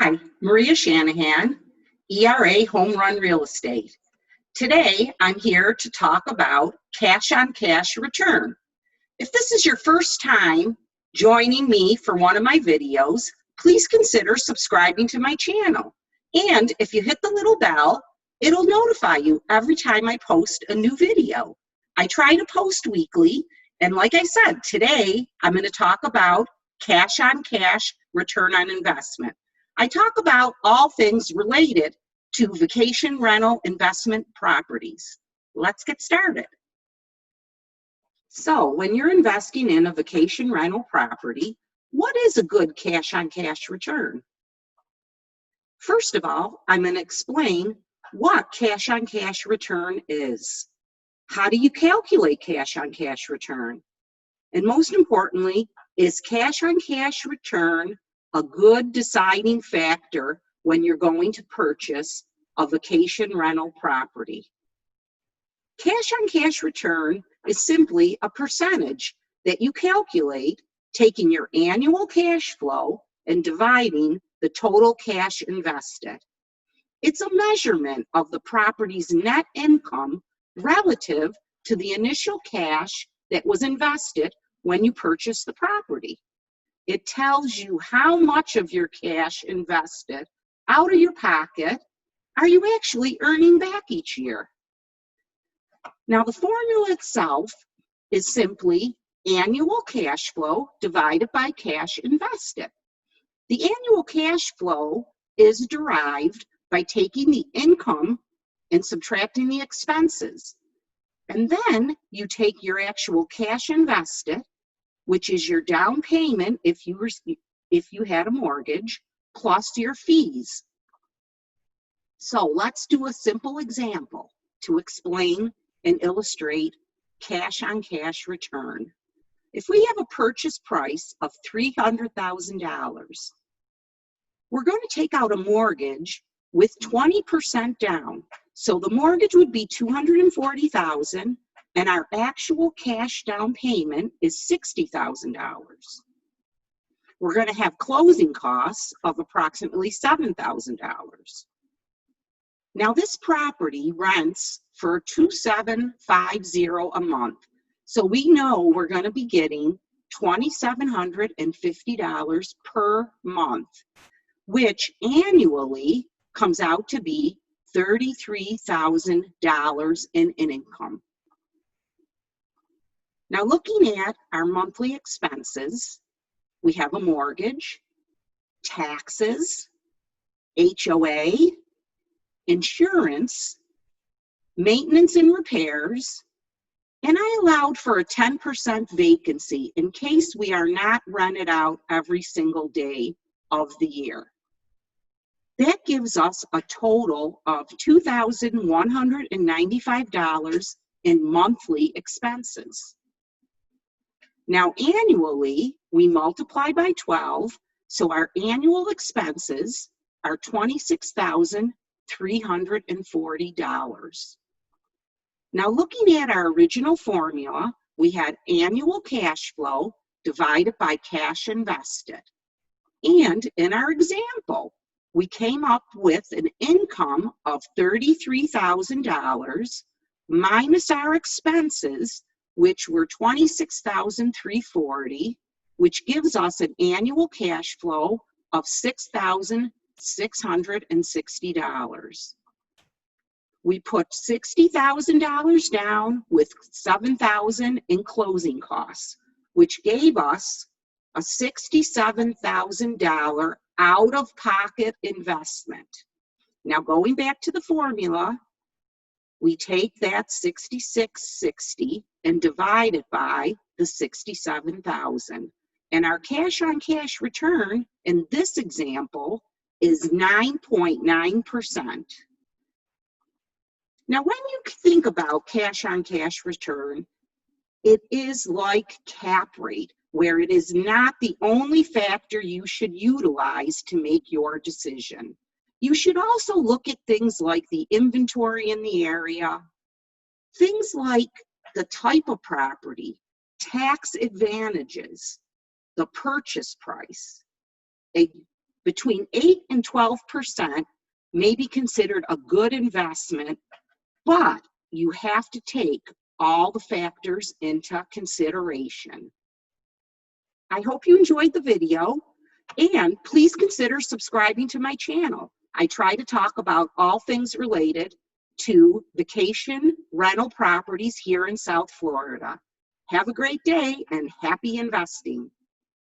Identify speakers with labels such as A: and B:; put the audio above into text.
A: Hi, Maria Shanahan, ERA Home Run Real Estate. Today, I'm here to talk about cash-on-cash return. If this is your first time joining me for one of my videos, please consider subscribing to my channel. And if you hit the little bell, it'll notify you every time I post a new video. I try to post weekly, and like I said, today I'm going to talk about cash-on-cash return on investment. I talk about all things related to vacation rental investment properties. Let's get started. So when you're investing in a vacation rental property, what is a good cash-on-cash return? First of all, I'm going to explain what cash-on-cash return is. How do you calculate cash-on-cash return? And most importantly, is cash-on-cash return a good deciding factor when you're going to purchase a vacation rental property? Cash-on-cash return is simply a percentage that you calculate taking your annual cash flow and dividing the total cash invested. It's a measurement of the property's net income relative to the initial cash that was invested when you purchased the property. It tells you how much of your cash invested out of your pocket are you actually earning back each year. Now, the formula itself is simply annual cash flow divided by cash invested. The annual cash flow is derived by taking the income and subtracting the expenses. And then you take your actual cash invested, which is your down payment if you had a mortgage, plus your fees. So let's do a simple example to explain and illustrate cash-on-cash return. If we have a purchase price of $300,000, we're going to take out a mortgage with 20% down. So the mortgage would be $240,000, and our actual cash down payment is $60,000. We're going to have closing costs of approximately $7,000. Now, this property rents for $2,750 a month. So we know we're going to be getting $2,750 per month, which annually comes out to be $33,000 in income. Now, looking at our monthly expenses, we have a mortgage, taxes, HOA, insurance, maintenance and repairs, and I allowed for a 10% vacancy in case we are not rented out every single day of the year. That gives us a total of $2,195 in monthly expenses. Now, annually, we multiply by 12, so our annual expenses are $26,340. Now, looking at our original formula, we had annual cash flow divided by cash invested. And in our example, we came up with an income of $33,000 minus our expenses, which were $26,340, which gives us an annual cash flow of $6,660. We put $60,000 down with $7,000 in closing costs, which gave us a $67,000 out-of-pocket investment. Now, going back to the formula, we take that $66,660 and divide it by the $67,000. And our cash-on-cash return in this example is 9.9%. Now, when you think about cash-on-cash return, it is like cap rate, where it is not the only factor you should utilize to make your decision. You should also look at things like the inventory in the area, things like the type of property, tax advantages, the purchase price, a between 8 and 12% may be considered a good investment, but you have to take all the factors into consideration. I hope you enjoyed the video, and please consider subscribing to my channel. I try to talk about all things related to vacation rental properties here in South Florida. Have a great day and happy investing.